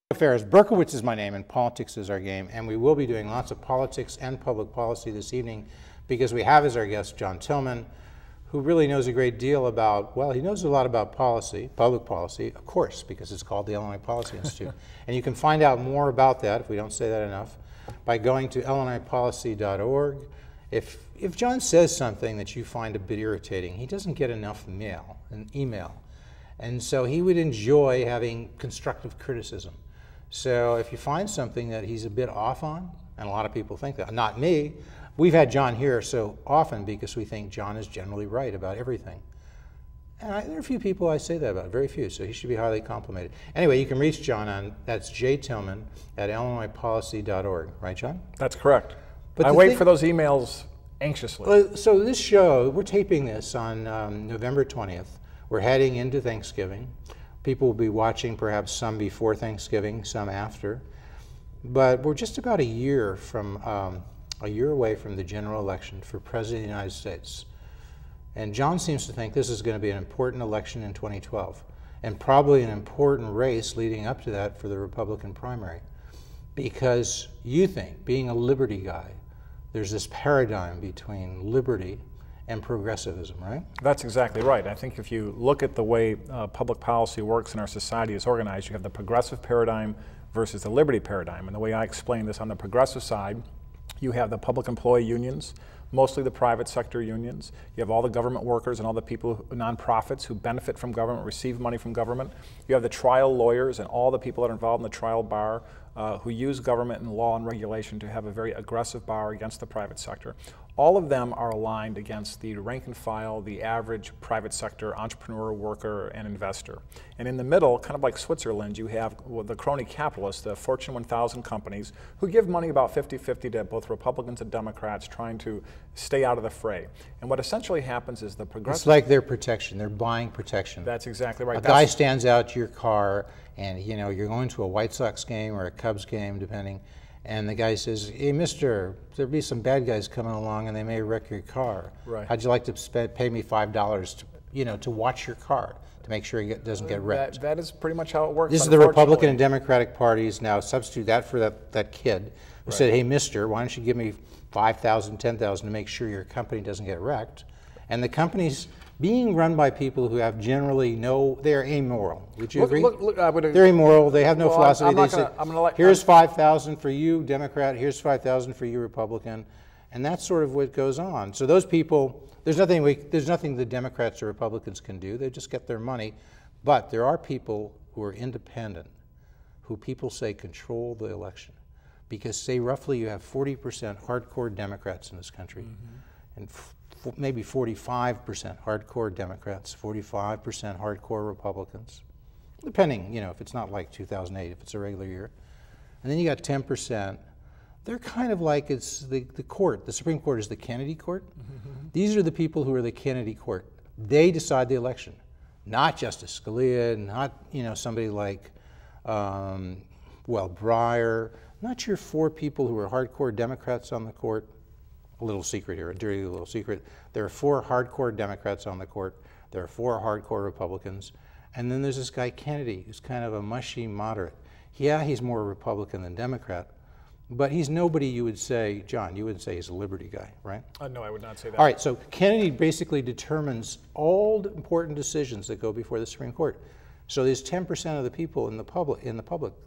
Affairs. Berkowitz is my name and politics is our game, and we will be doing lots of politics and public policy this evening because we have as our guest John Tillman, who really knows a great deal about, well, he knows a lot about policy, public policy, of course, because it's called the Illinois Policy Institute. And you can find out more about that, if we don't say that enough, by going to illinoispolicy.org. If John says something that you find a bit irritating, he doesn't get enough mail and email. And so he would enjoy having constructive criticism. So if you find something that he's a bit off on, and a lot of people think that, not me, we've had John here so often because we think John is generally right about everything. And there are a few people I say that about, very few, so he should be highly complimented. Anyway, you can reach John on, that's Tillman at illinoispolicy.org, right, John? That's correct. But I wait for those emails anxiously. So this show, we're taping this on November 20th. We're heading into Thanksgiving. People will be watching perhaps some before Thanksgiving, some after. But we're just about a year away from the general election for President of the United States. And John seems to think this is going to be an important election in 2012, and probably an important race leading up to that for the Republican primary. Because you think, being a liberty guy, there's this paradigm between liberty and progressivism, right? That's exactly right. I think if you look at the way public policy works in our society is organized, you have the progressive paradigm versus the liberty paradigm. And the way I explain this, on the progressive side, you have the public employee unions, mostly the private sector unions. You have all the government workers and all the people, nonprofits who benefit from government, receive money from government. You have the trial lawyers and all the people that are involved in the trial bar who use government and law and regulation to have a very aggressive bar against the private sector. All of them are aligned against the rank and file, the average private sector entrepreneur, worker, and investor. And in the middle, kind of like Switzerland, you have the crony capitalists, the Fortune 1000 companies, who give money about 50-50 to both Republicans and Democrats, trying to stay out of the fray. And what essentially happens is the progressive... It's like their protection. They're buying protection. That's exactly right. A guy stands out to your car, and you know you're going to a White Sox game or a Cubs game, depending, and the guy says, "Hey, mister, there'll be some bad guys coming along and they may wreck your car. Right. How'd you like to pay me $5 to watch your car to make sure it doesn't get wrecked?" That is pretty much how it works. This is the Republican and Democratic parties now substitute that for that kid who said, "Hey, mister, why don't you give me $5,000, $10,000 to make sure your company doesn't get wrecked?" And the companies being run by people who have generally they're amoral. Would you agree? They're immoral. They have no philosophy. They say, here's $5,000 for you, Democrat. Here's $5,000 for you, Republican, and that's sort of what goes on. So those people, there's nothing the Democrats or Republicans can do. They just get their money. But there are people who are independent, who people say control the election, because say roughly you have 40% hardcore Democrats in this country, and maybe 45% hardcore Democrats, 45% hardcore Republicans, depending, if it's not like 2008, if it's a regular year. And then you got 10%. They're kind of like it's the court. The Supreme Court is the Kennedy court. These are the people who are the Kennedy court. They decide the election, not Justice Scalia, not somebody like Breyer, not your four people who are hardcore Democrats on the court. A little secret here, a dirty little secret. There are 4 hardcore Democrats on the court. There are 4 hardcore Republicans. And then there's this guy Kennedy, who's kind of a mushy moderate. Yeah, he's more Republican than Democrat, but he's nobody you would say, John, you wouldn't say he's a liberty guy, right? No, I would not say that. All right, so Kennedy basically determines all the important decisions that go before the Supreme Court. So there's 10% of the people in the public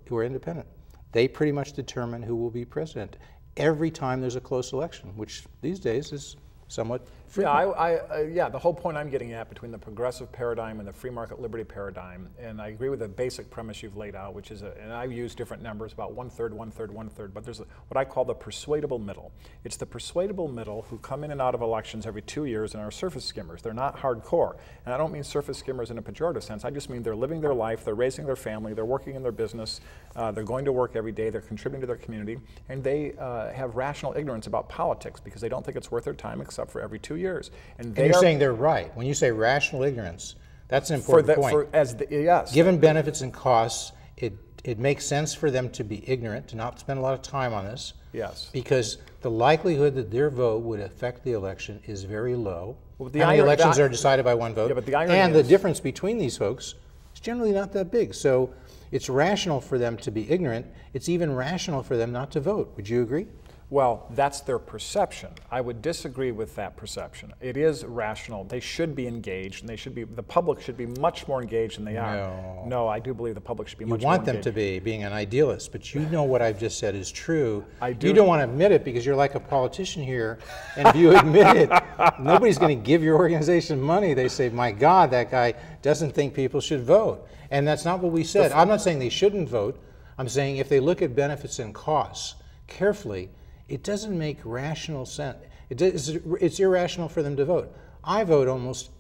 who are independent. They pretty much determine who will be president every time there's a close election, which these days is somewhat frequent. Yeah, the whole point I'm getting at between the progressive paradigm and the free market liberty paradigm, and I agree with the basic premise you've laid out, which is, and I use different numbers, about 1/3, 1/3, 1/3, but there's what I call the persuadable middle. It's the persuadable middle who come in and out of elections every 2 years and are surface skimmers. They're not hardcore. And I don't mean surface skimmers in a pejorative sense. I just mean they're living their life, they're raising their family, they're working in their business, they're going to work every day, they're contributing to their community, and they have rational ignorance about politics because they don't think it's worth their time except for every 2 years. And you're saying they're right. When you say rational ignorance, that's an important point. Yes. Given benefits and costs, it makes sense for them to be ignorant, to not spend a lot of time on this. Yes. Because the likelihood that their vote would affect the election is very low. Well, elections are decided by one vote. Yeah, but the irony and the difference between these folks is generally not that big. So It's rational for them to be ignorant. It's even rational for them not to vote. Would you agree? Well, that's their perception. I would disagree with that perception. It is rational. They should be engaged, and the public should be much more engaged than they are. No, I do believe the public should be much more engaged. You want them to be, being an idealist, but you know what I've just said is true. I do. You don't want to admit it because you're like a politician here, and if you admit it, nobody's going to give your organization money. They say, my God, that guy doesn't think people should vote. And that's not what we said. I'm not saying they shouldn't vote. I'm saying if they look at benefits and costs carefully, it doesn't make rational sense. It's irrational for them to vote. I vote almost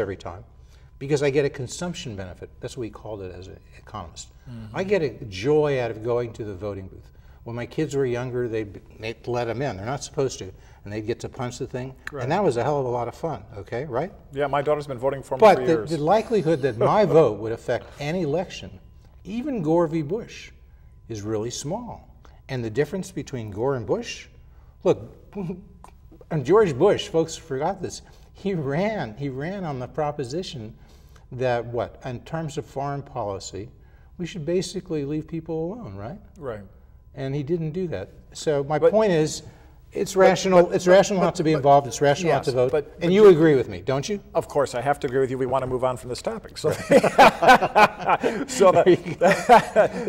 every time because I get a consumption benefit. That's what we called it as an economist. I get a joy out of going to the voting booth. When my kids were younger, they'd let them in. They're not supposed to. And they'd get to punch the thing. Right. And that was a hell of a lot of fun, okay, right? Yeah, my daughter's been voting for me for years. But the likelihood that my vote would affect any election, even Gore v. Bush, is really small. And the difference between Gore and Bush, look, and George Bush, folks forgot this, he ran on the proposition that in terms of foreign policy, we should basically leave people alone, right? Right. And he didn't do that. So my point is, it's rational not to be involved, it's rational not to vote. And you agree with me, don't you? Of course, I have to agree with you. We want to move on from this topic. So, this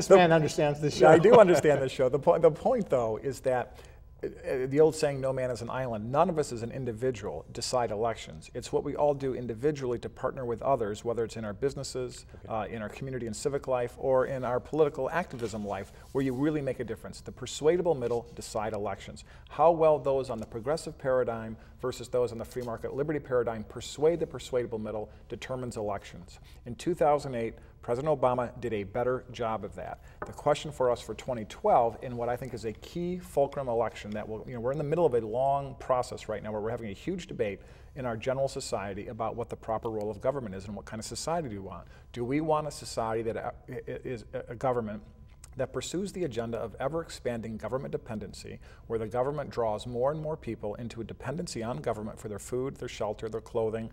man understands the show. I do understand the show. The point, though, is that the old saying, no man is an island. None of us as an individual decide elections. It's what we all do individually to partner with others, whether it's in our businesses, in our community and civic life, or in our political activism life, where you really make a difference. The persuadable middle decide elections. How well those on the progressive paradigm versus those on the free market liberty paradigm persuade the persuadable middle determines elections. In 2008, President Obama did a better job of that. The question for us for 2012, in what I think is a key fulcrum election that will, we're in the middle of a long process right now where we're having a huge debate in our general society about what the proper role of government is and what kind of society do we want. Do we want a society that is a government that pursues the agenda of ever-expanding government dependency, where the government draws more and more people into a dependency on government for their food, their shelter, their clothing,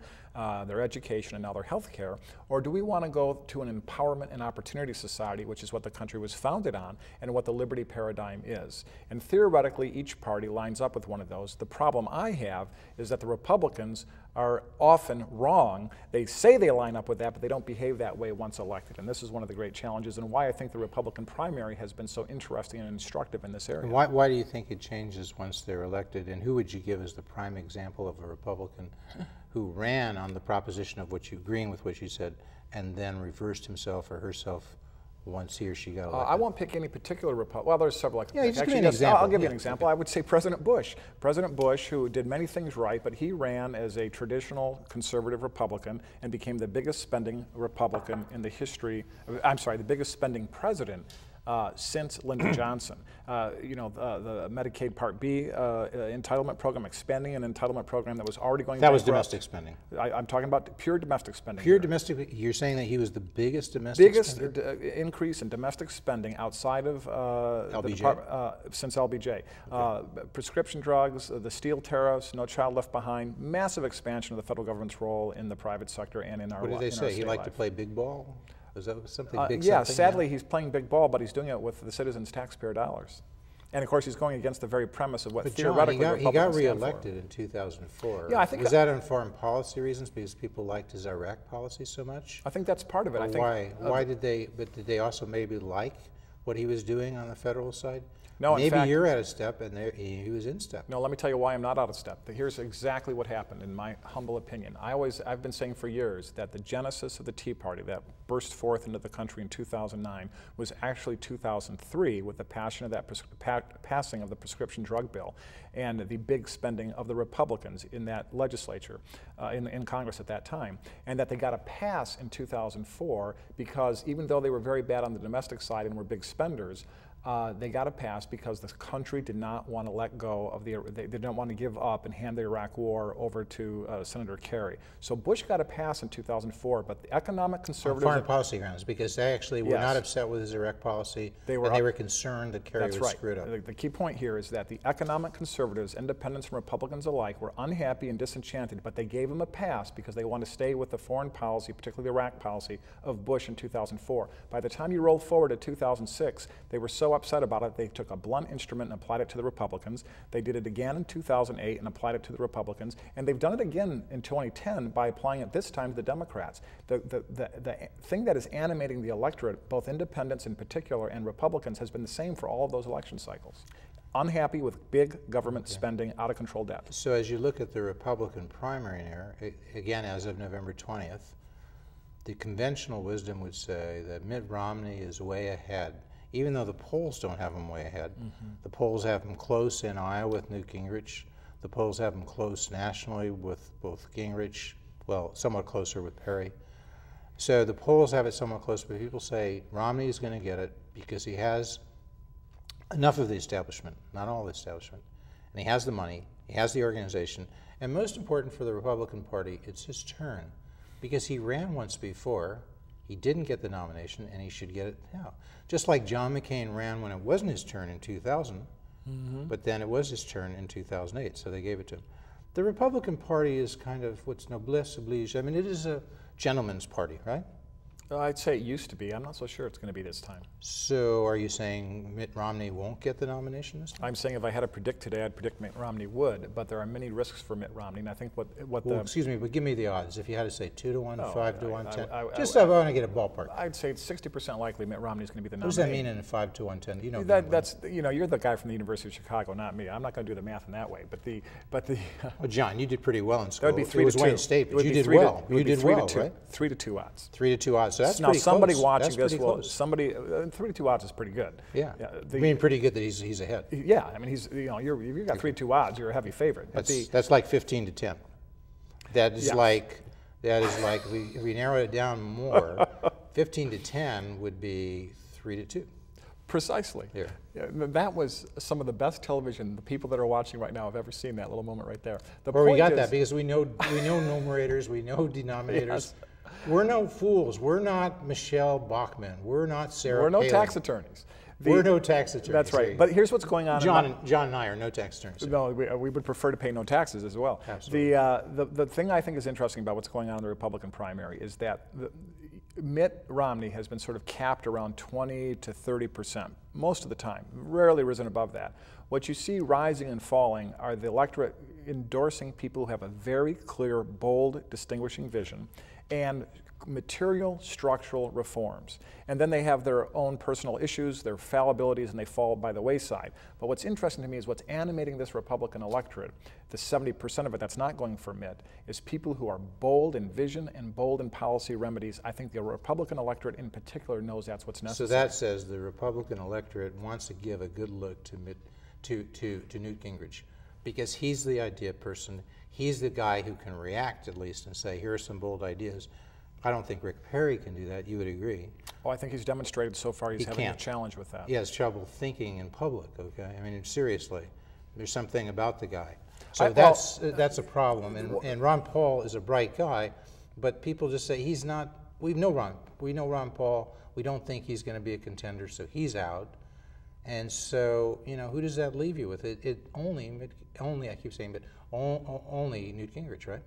their education, and now their health care? Or do we want to go to an empowerment and opportunity society, which is what the country was founded on and what the liberty paradigm is? And theoretically, each party lines up with one of those. The problem I have is that the Republicans are often wrong. They say they line up with that, but they don't behave that way once elected. And this is one of the great challenges and why I think the Republican primary has been so interesting and instructive in this area. And why do you think it changes once they're elected? And who would you give as the prime example of a Republican who ran on the proposition of agreeing with what you said and then reversed himself or herself once he or she got elected? I won't pick any particular Republican. Well, there's several. Yeah, just give me an example. I'll give you an example. I would say President Bush. President Bush, who did many things right, but he ran as a traditional conservative Republican and became the biggest spending Republican in the history. The biggest spending president since Lyndon Johnson. The Medicaid Part B entitlement program, expanding an entitlement program that was already going bankrupt. That was domestic spending. I'm talking about pure domestic spending. Pure domestic, you're saying that he was the biggest domestic spender? Increase in domestic spending outside of LBJ? Since LBJ. Prescription drugs, the steel tariffs, No Child Left Behind, massive expansion of the federal government's role in the private sector and in our life. What did they say? He liked to play big ball? Was that something big? Yeah, sadly, he's playing big ball, but he's doing it with the citizens' taxpayer dollars. And of course, he's going against the very premise of what theoretically he got reelected in 2004. Yeah, I think was that on foreign policy reasons because people liked his Iraq policy so much? I think that's part of it. Why did they? But did they also maybe like what he was doing on the federal side? No, maybe you're out of step, and he was in step. No, let me tell you why I'm not out of step. Here's exactly what happened, in my humble opinion. I've been saying for years that the genesis of the Tea Party that burst forth into the country in 2009 was actually 2003 with the passing of the prescription drug bill and the big spending of the Republicans in that legislature, in Congress at that time, and that they got a pass in 2004 because even though they were very bad on the domestic side and were big spenders, They got it passed because the country did not want to let go of they didn't want to give up and hand the Iraq War over to Senator Kerry. So Bush got it passed in 2004, but the economic conservatives... On foreign policy grounds, because they actually were not upset with his Iraq policy, they were concerned that Kerry was screwed up. The key point here is that the economic conservatives, independents and Republicans alike, were unhappy and disenchanted, but they gave him a pass because they want to stay with the foreign policy, particularly the Iraq policy, of Bush in 2004. By the time you roll forward to 2006, they were so upset about it, they took a blunt instrument and applied it to the Republicans. They did it again in 2008 and applied it to the Republicans. And they've done it again in 2010 by applying it this time to the Democrats. The thing that is animating the electorate, both independents in particular and Republicans, has been the same for all of those election cycles. Unhappy with big government spending, out of control debt. So as you look at the Republican primary now, again as of November 20th, the conventional wisdom would say that Mitt Romney is way ahead, even though the polls don't have him way ahead. The polls have him close in Iowa with Newt Gingrich. The polls have him close nationally with both Gingrich, well, somewhat closer with Perry. So the polls have it somewhat close, but people say Romney is going to get it because he has enough of the establishment, not all the establishment, and he has the money, he has the organization, and most important for the Republican Party, it's his turn. Because he ran once before, he didn't get the nomination, and he should get it now. Just like John McCain ran when it wasn't his turn in 2000, but then it was his turn in 2008, so they gave it to him. The Republican Party is kind of what's noblesse oblige. I mean, it is a gentleman's party, right? I'd say it used to be. I'm not so sure it's going to be this time. So are you saying Mitt Romney won't get the nomination this time? I'm saying if I had to predict today, I'd predict Mitt Romney would, but there are many risks for Mitt Romney, and I think excuse me, but give me the odds. If you had to say 2 to 1, 5 to 1, 10, I want to get a ballpark. I'd say it's 60% likely Mitt Romney is going to be the nominee. What does that mean in a 5 to 1, 10? You know that's you're the guy from the University of Chicago, not me. I'm not going to do the math in that way, but the. Well, John, you did pretty well in school. That would be 3 it was to 2. Wayne State, but you did well. You did well, right? 3 to 2 odds. 3 to 2 odds. So that's now pretty somebody close. watching That's this will. Somebody 3 to 2 odds is pretty good. Yeah. I mean, pretty good that he's ahead. Yeah, I mean he's you've got 3 to 2 odds. You're a heavy favorite. That's like 15 to 10. That is like if we narrow it down more, 15 to 10 would be 3 to 2. Precisely. Yeah. That was some of the best television the people that are watching right now have ever seen. That little moment right there. We got that because we know numerators, we know denominators. Yes. We're no fools. We're not Michelle Bachmann. We're not Sarah We're no Palin. Tax attorneys. We're no tax attorneys. That's right. But here's what's going on. John and I are no tax attorneys. No, we would prefer to pay no taxes as well. Absolutely. The thing I think is interesting about what's going on in the Republican primary is that Mitt Romney has been sort of capped around 20 to 30% most of the time, rarely risen above that. What you see rising and falling are the electorate endorsing people who have a very clear, bold, distinguishing vision and material structural reforms. And then they have their own personal issues, their fallibilities, and they fall by the wayside. But what's interesting to me is what's animating this Republican electorate, the 70% of it that's not going for Mitt, is people who are bold in vision and bold in policy remedies. I think the Republican electorate in particular knows that's what's necessary. So that says the Republican electorate wants to give a good look to Newt Gingrich, because he's the idea person. He's the guy who can react at least and say, here are some bold ideas. I don't think Rick Perry can do that. You would agree. Well, I think he's demonstrated so far he's having a challenge with that. He has trouble thinking in public, okay? I mean, seriously, there's something about the guy. So that's a problem. And Ron Paul is a bright guy, but people just say he's not. We know Ron Paul. We don't think he's going to be a contender, so he's out. And so, who does that leave you with? Only I keep saying, but only Newt Gingrich, right?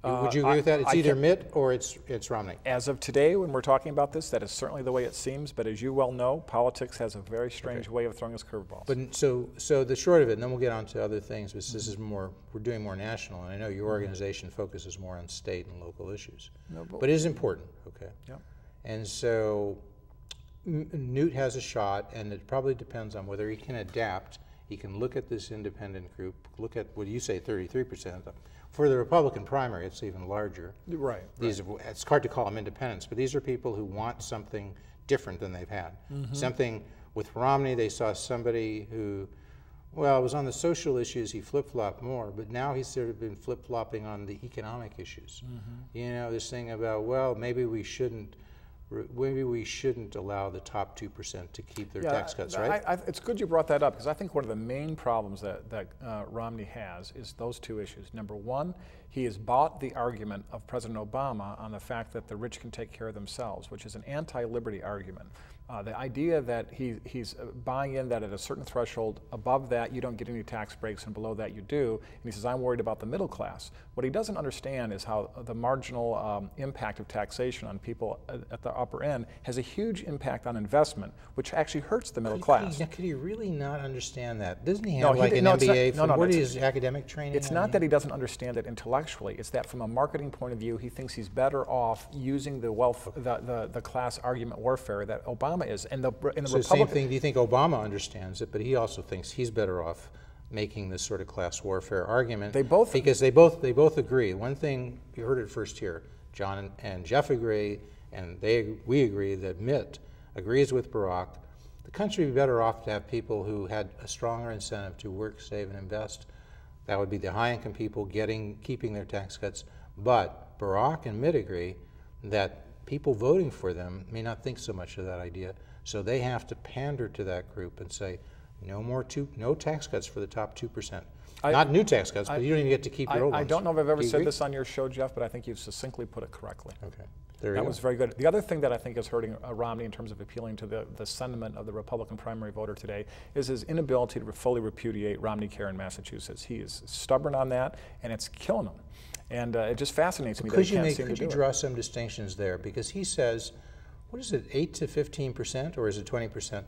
Would you agree with that? It's either Mitt or it's Romney. As of today, when we're talking about this, that is certainly the way it seems. But as you well know, politics has a very strange way of throwing us curveballs. But so the short of it, and then we'll get on to other things. But this is more. We're doing more national, and I know your organization focuses more on state and local issues. No, but it is important, okay? Yeah. And so Newt has a shot, and it probably depends on whether he can adapt. He can look at this independent group, look at what you say, 33%. For the Republican primary, it's even larger. Right. It's hard to call them independents, but these are people who want something different than they've had. Something with Romney, they saw somebody who, well, it was on the social issues, he flip-flopped more, but now he's sort of been flip-flopping on the economic issues. This thing about, well, maybe we shouldn't maybe we shouldn't allow the top 2% to keep their tax cuts, right? It's good you brought that up, because I think one of the main problems that Romney has is those two issues. Number one, he has bought the argument of President Obama on the fact that the rich can take care of themselves, which is an anti-liberty argument. The idea that he's buying in that at a certain threshold, above that you don't get any tax breaks and below that you do, and he says, I'm worried about the middle class. What he doesn't understand is how the marginal impact of taxation on people at the upper end has a huge impact on investment, which actually hurts the middle class. Could he really not understand that? Doesn't he have like an MBA from what is his academic training? It's not that he doesn't understand it intellectually. It's that from a marketing point of view, he thinks he's better off using the the class argument warfare that Obama is. And the so same thing. Do you think Obama understands it, but he also thinks he's better off making this sort of class warfare argument? They both, because they both agree. One thing, you heard it first here. John and Jeff agree, and we agree that Mitt agrees with Barack. The country would be better off to have people who had a stronger incentive to work, save, and invest. That would be the high-income people keeping their tax cuts. But Barack and Mitt agree that people voting for them may not think so much of that idea, so they have to pander to that group and say, no tax cuts for the top 2%. Not new tax cuts, but you don't even get to keep your old ones. I don't know if I've ever said this on your show, Jeff, but I think you've succinctly put it correctly. Okay. There you go. That was very good. The other thing that I think is hurting Romney in terms of appealing to the sentiment of the Republican primary voter today is his inability to fully repudiate Romney Care in Massachusetts. He is stubborn on that, and it's killing him. And it just fascinates me that he can't seem to do it. Could you draw some distinctions there? Because he says, what is it, 8 to 15%, or is it 20%,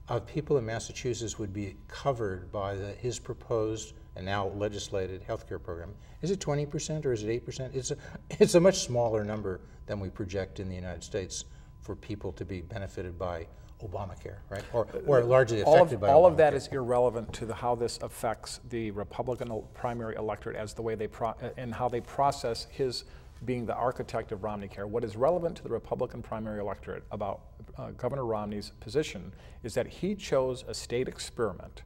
of people in Massachusetts would be covered by his proposed and now legislated health care program. Is it 20% or is it 8%? It's a much smaller number than we project in the United States for people to be benefited by Obamacare, right? Or largely affected by Obamacare. All of that is irrelevant to how this affects the Republican primary electorate as the way they and how they process his being the architect of Romney Care. What is relevant to the Republican primary electorate about Governor Romney's position is that he chose a state experiment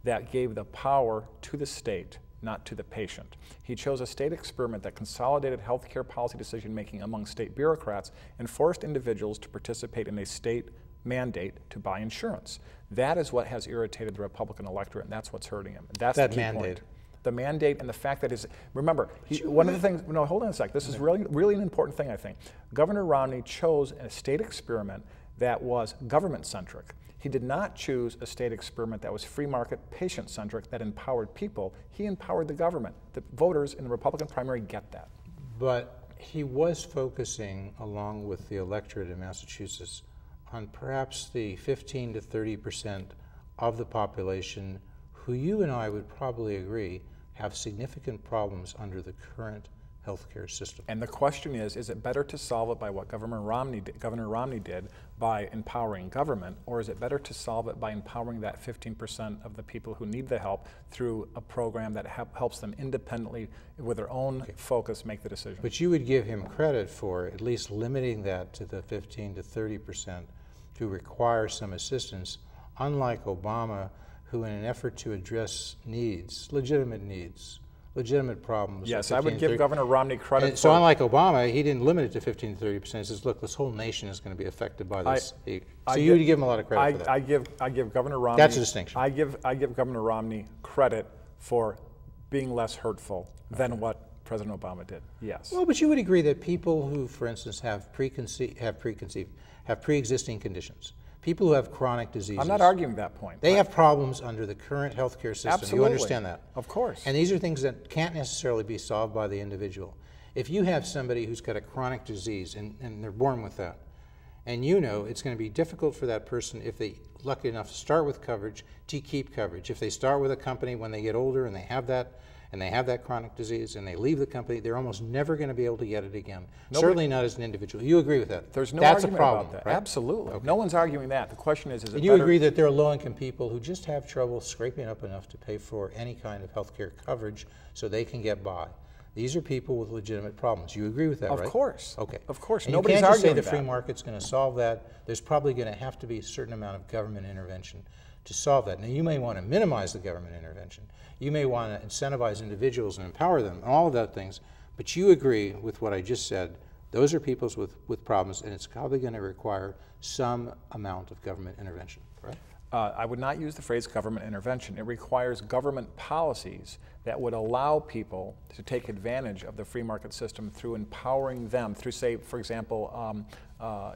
that gave the power to the state, not to the patient. He chose a state experiment that consolidated healthcare policy decision-making among state bureaucrats and forced individuals to participate in a state mandate to buy insurance. That is what has irritated the Republican electorate, and that's what's hurting him. That's the key point. The mandate and the fact that remember, one of the things, no, hold on a sec. This is really an important thing, I think. Governor Romney chose a state experiment that was government-centric. He did not choose a state experiment that was free market, patient-centric, that empowered people. He empowered the government. The voters in the Republican primary get that. But he was focusing, along with the electorate in Massachusetts, on perhaps the 15 to 30% of the population who you and I would probably agree have significant problems under the current healthcare system. And the question is it better to solve it by what Governor Romney did by empowering government, or is it better to solve it by empowering that 15% of the people who need the help through a program that helps them independently, with their own focus, make the decision? But you would give him credit for at least limiting that to the 15 to 30% who require some assistance, unlike Obama, who in an effort to address legitimate problems. Yes, I would give Governor Romney credit. So unlike Obama, he didn't limit it to 15 to 30%. He says, look, this whole nation is going to be affected by this. So you would give him a lot of credit for that. I give Governor Romney. That's a distinction. I give Governor Romney credit for being less hurtful than what President Obama did. Yes. Well, but you would agree that people who, for instance, have pre-existing conditions, people who have chronic diseases. I'm not arguing that point. They have problems under the current healthcare system. Absolutely. You understand that? Of course. And these are things that can't necessarily be solved by the individual. If you have somebody who's got a chronic disease and they're born with that, and you know it's going to be difficult for that person, if they're lucky enough to start with coverage, to keep coverage. If they start with a company when they get older and they have that chronic disease and they leave the company, they're almost never going to be able to get it again. Certainly not as an individual. You agree with that? There's no That's argument a problem, about that. right? Absolutely. Okay. No one's arguing that. The question is it you better? Agree that there are low-income people who just have trouble scraping up enough to pay for any kind of health care coverage so they can get by. These are people with legitimate problems. You agree with that, right? Of course. Okay. Of course. And Nobody's you can't just say arguing the free market's going to solve that. There's probably going to have to be a certain amount of government intervention to solve that. Now, you may want to minimize the government intervention. You may want to incentivize individuals and empower them, and all of those things. But you agree with what I just said. Those are people with problems, and it's probably going to require some amount of government intervention, right? I would not use the phrase government intervention. It requires government policies that would allow people to take advantage of the free market system through empowering them through, say, for example,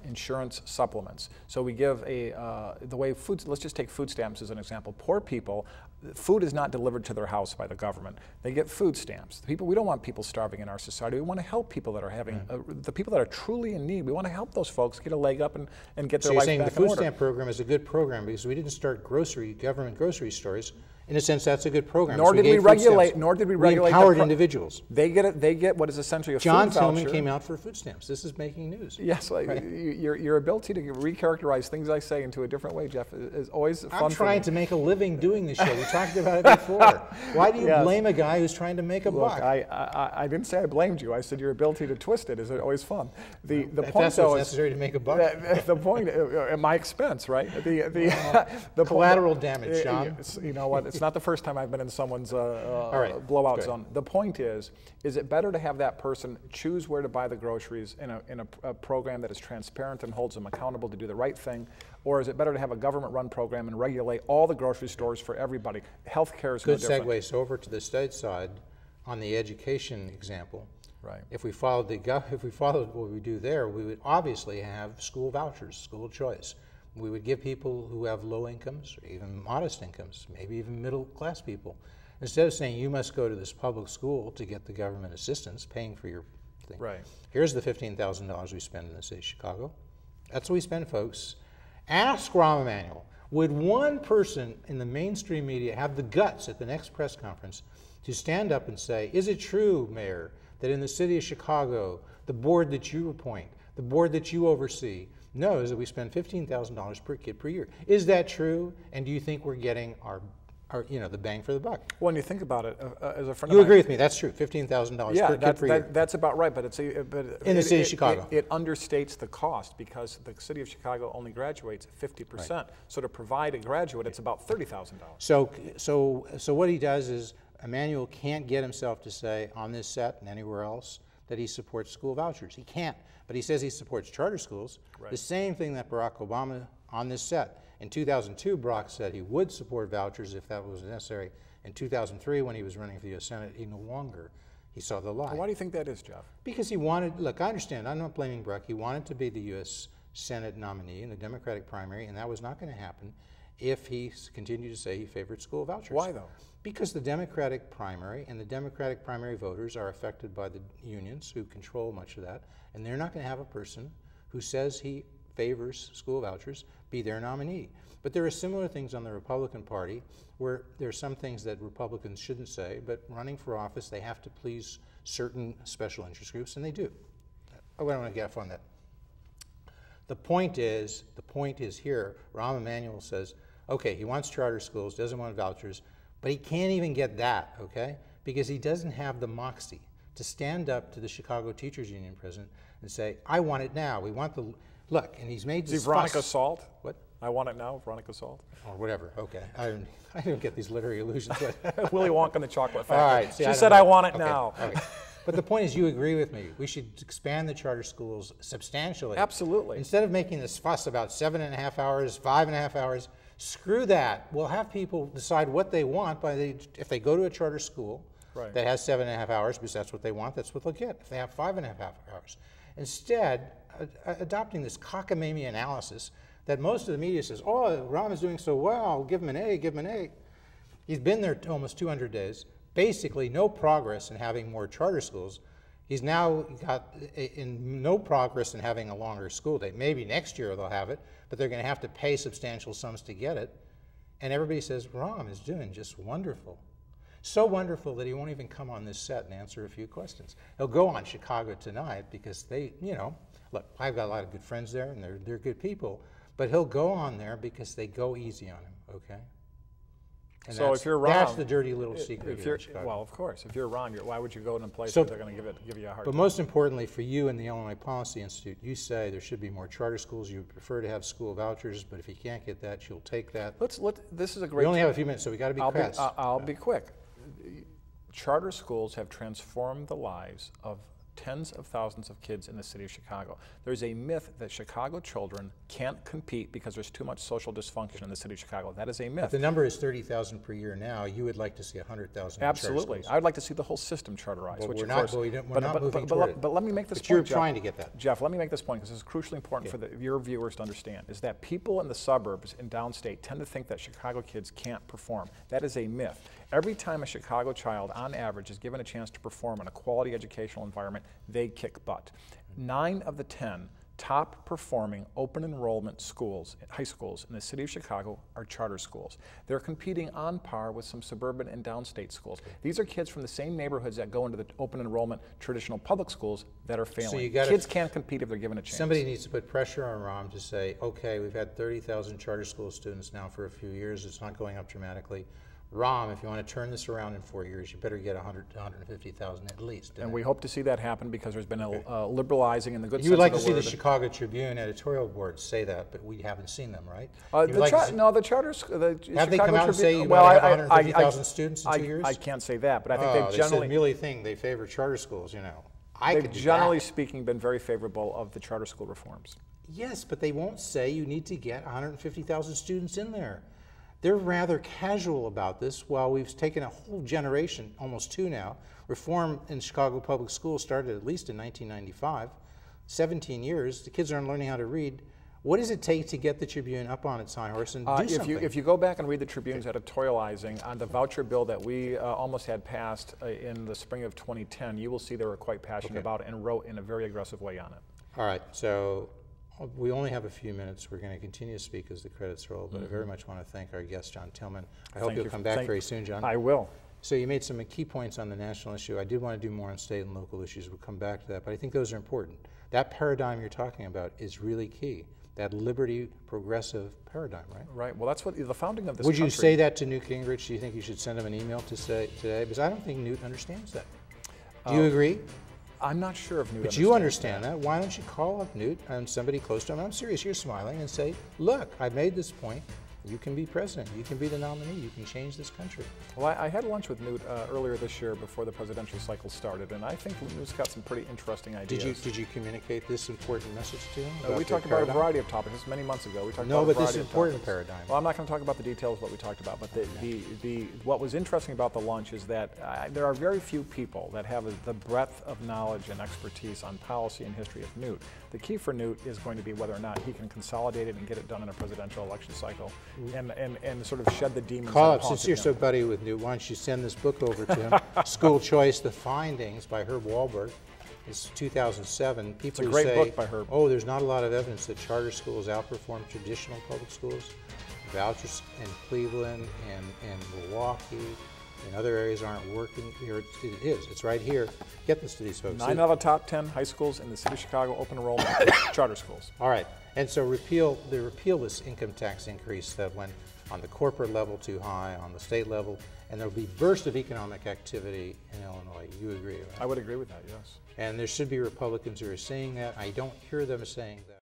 insurance supplements. So we give the way food, let's just take food stamps as an example. Poor people, food is not delivered to their house by the government. They get food stamps. We don't want people starving in our society. We want to help people that are having, the people that are truly in need. We want to help those folks get a leg up and get their life back in order. So you're saying the food stamp program is a good program because we didn't start government grocery stores. In a sense, that's a good program. Nor did we regulate. We empowered individuals. They get what is essentially a John food voucher. Tillman came out for food stamps. This is making news. Yes, right. Your ability to recharacterize things I say into a different way, Jeff, is always fun. I'm trying to make a living doing this show. We talked about it before. Why do you blame a guy who's trying to make a buck? I didn't say I blamed you. I said your ability to twist it is always fun. The if point, that's though, what's necessary to make a buck. The point, at my expense, right? The collateral damage, John. You know what? It's not the first time I've been in someone's blowout zone. The point is it better to have that person choose where to buy the groceries in a program that is transparent and holds them accountable to do the right thing, or is it better to have a government-run program and regulate all the grocery stores for everybody? Healthcare is no different. Good segue. So over to the state side, on the education example, right? If we followed what we do there, we would obviously have school vouchers, school choice. We would give people who have low incomes, or even modest incomes, maybe even middle-class people, instead of saying you must go to this public school to get the government assistance, paying for your thing. Right. Here's the $15,000 we spend in the city of Chicago. That's what we spend, folks. Ask Rahm Emanuel, would one person in the mainstream media have the guts at the next press conference to stand up and say, is it true, Mayor, that in the city of Chicago, the board that you appoint, the board that you oversee, knows that we spend $15,000 per kid per year? Is that true? And do you think we're getting our the bang for the buck? When you think about it, as a friend you of agree mine, with me? That's true. $15,000 per kid per year. That's about right. But in the city of Chicago, it understates the cost because the city of Chicago only graduates 50%. Right. So to provide a graduate, it's about $30,000. So what he does is Emanuel can't get himself to say on this set and anywhere else that he supports school vouchers. He can't, but he says he supports charter schools. Right. The same thing that Barack Obama on this set. In 2002, Barack said he would support vouchers if that was necessary. In 2003, when he was running for the U.S. Senate, he no longer. He saw the light. Why do you think that is, Jeff? Because he wanted, look, I understand, I'm not blaming Barack. He wanted to be the U.S. Senate nominee in the Democratic primary, and that was not going to happen if he continued to say he favored school vouchers. Why, though? Because the Democratic primary and the Democratic primary voters are affected by the unions who control much of that, and they're not going to have a person who says he favors school vouchers be their nominee. But there are similar things on the Republican Party where there are some things that Republicans shouldn't say, but running for office they have to please certain special interest groups, and they do. I don't want to get off on that. The point is here, Rahm Emanuel says, okay, he wants charter schools, doesn't want vouchers, but he can't even get that, okay? Because he doesn't have the moxie to stand up to the Chicago Teachers Union president and say, I want it now. We want the, look, and he's made this Veronica Salt? What? I want it now, Veronica Salt? Or whatever, okay. I don't get these literary illusions. But Willy Wonka and the Chocolate Factory. All right. See, she said, I want it now. Okay. But the point is, you agree with me. We should expand the charter schools substantially. Absolutely. Instead of making this fuss about 7.5 hours, 5.5 hours, screw that. We'll have people decide what they want if they go to a charter school that has 7.5 hours, because that's what they want, that's what they'll get. If they have 5.5 hours. Instead, adopting this cockamamie analysis that most of the media says, oh, Rahm is doing so well, give him an A, give him an A. He's been there almost 200 days. Basically no progress in having more charter schools. He's now got no progress in having a longer school day. Maybe next year they'll have it, but they're going to have to pay substantial sums to get it. And everybody says, Rahm is doing just wonderful. So wonderful that he won't even come on this set and answer a few questions. He'll go on Chicago Tonight because they, look, I've got a lot of good friends there and they're good people, but he'll go on there because they go easy on him, okay? And so if you're Rahm, that's the dirty little secret here in Chicago. Well, of course. If you're Rahm, why would you go in a place where they're going to give you a hard time? But most importantly, for you and the Illinois Policy Institute, you say there should be more charter schools. You prefer to have school vouchers, but if you can't get that, you'll take that. This is a great. We only have a few minutes, so we got to be fast. I'll be quick. Charter schools have transformed the lives of tens of thousands of kids in the city of Chicago. There's a myth that Chicago children can't compete because there's too much social dysfunction in the city of Chicago. That is a myth. But the number is 30,000 per year now. You would like to see 100,000. Absolutely. I'd like to see the whole system charterized. Well, which we're of not, course, we're not moving toward it. But let me make this but point, you're Jeff. trying to get that. Jeff, let me make this point because this is crucially important for your viewers to understand, is that people in the suburbs in downstate tend to think that Chicago kids can't perform. That is a myth. Every time a Chicago child, on average, is given a chance to perform in a quality educational environment, they kick butt. 9 of the 10 top performing open enrollment schools, high schools in the city of Chicago are charter schools. They're competing on par with some suburban and downstate schools. These are kids from the same neighborhoods that go into the open enrollment traditional public schools that are failing. So kids can't compete if they're given a chance. Somebody needs to put pressure on ROM to say, okay, we've had 30,000 charter school students now for a few years. It's not going up dramatically. ROM, if you want to turn this around in 4 years, you better get 100 to 150,000 at least. And we hope to see that happen because there's been a liberalizing in the good sense of the word. You would like to see the Chicago Tribune editorial board say that, but we haven't seen them, right? The charters. Have they come out and say you have 150,000 students in 2 years? I can't say that, but I think they've generally. They really think they favor charter schools, you know. They've generally speaking been very favorable of the charter school reforms. Yes, but they won't say you need to get 150,000 students in there. They're rather casual about this, while we've taken a whole generation, almost 2 now. Reform in Chicago public schools started at least in 1995. 17 years, the kids aren't learning how to read. What does it take to get the Tribune up on its high horse and do something? If you go back and read the Tribune's editorializing on the voucher bill that we almost had passed in the spring of 2010, you will see they were quite passionate about it and wrote in a very aggressive way on it. All right, so we only have a few minutes. We're going to continue to speak as the credits roll, but I very much want to thank our guest, John Tillman. I hope you'll come back very soon, John. I will. So you made some key points on the national issue. I did want to do more on state and local issues. We'll come back to that, but I think those are important. That paradigm you're talking about is really key. That liberty progressive paradigm, right? Right. Well, that's what the founding of this Would country. you say that to Newt Gingrich? Do you think you should send him an email to say today? Because I don't think Newt understands that. Do you agree? I'm not sure if Newt But you understand that. Why don't you call up Newt and somebody close to him? I'm serious, you're smiling, and say, look, I made this point. You can be president. You can be the nominee. You can change this country. Well, I had lunch with Newt earlier this year before the presidential cycle started, and I think Newt's got some pretty interesting ideas. Did you communicate this important message to him? We talked about a variety of topics. This was many months ago. We talked no, about but this is important paradigm. Well, I'm not going to talk about the details of what we talked about, but what was interesting about the lunch is that there are very few people that have the breadth of knowledge and expertise on policy and history of Newt. The key for Newt is going to be whether or not he can consolidate it and get it done in a presidential election cycle, and sort of shed the demons. Call up, since you're so buddy with Newt, why don't you send this book over to him, School Choice, The Findings by Herb Wahlberg. It's 2007. People it's a great book by Herb. Oh, there's not a lot of evidence that charter schools outperform traditional public schools. Vouchers in Cleveland and Milwaukee and other areas aren't working. Here it is. It's right here. Get this to these folks. 9 out of the top 10 high schools in the city of Chicago open enrollment charter schools. All right. And so repeal this income tax increase that went on the corporate level too high, on the state level, and there'll be burst of economic activity in Illinois. You agree, right? I would agree with that, yes. And there should be Republicans who are saying that. I don't hear them saying that.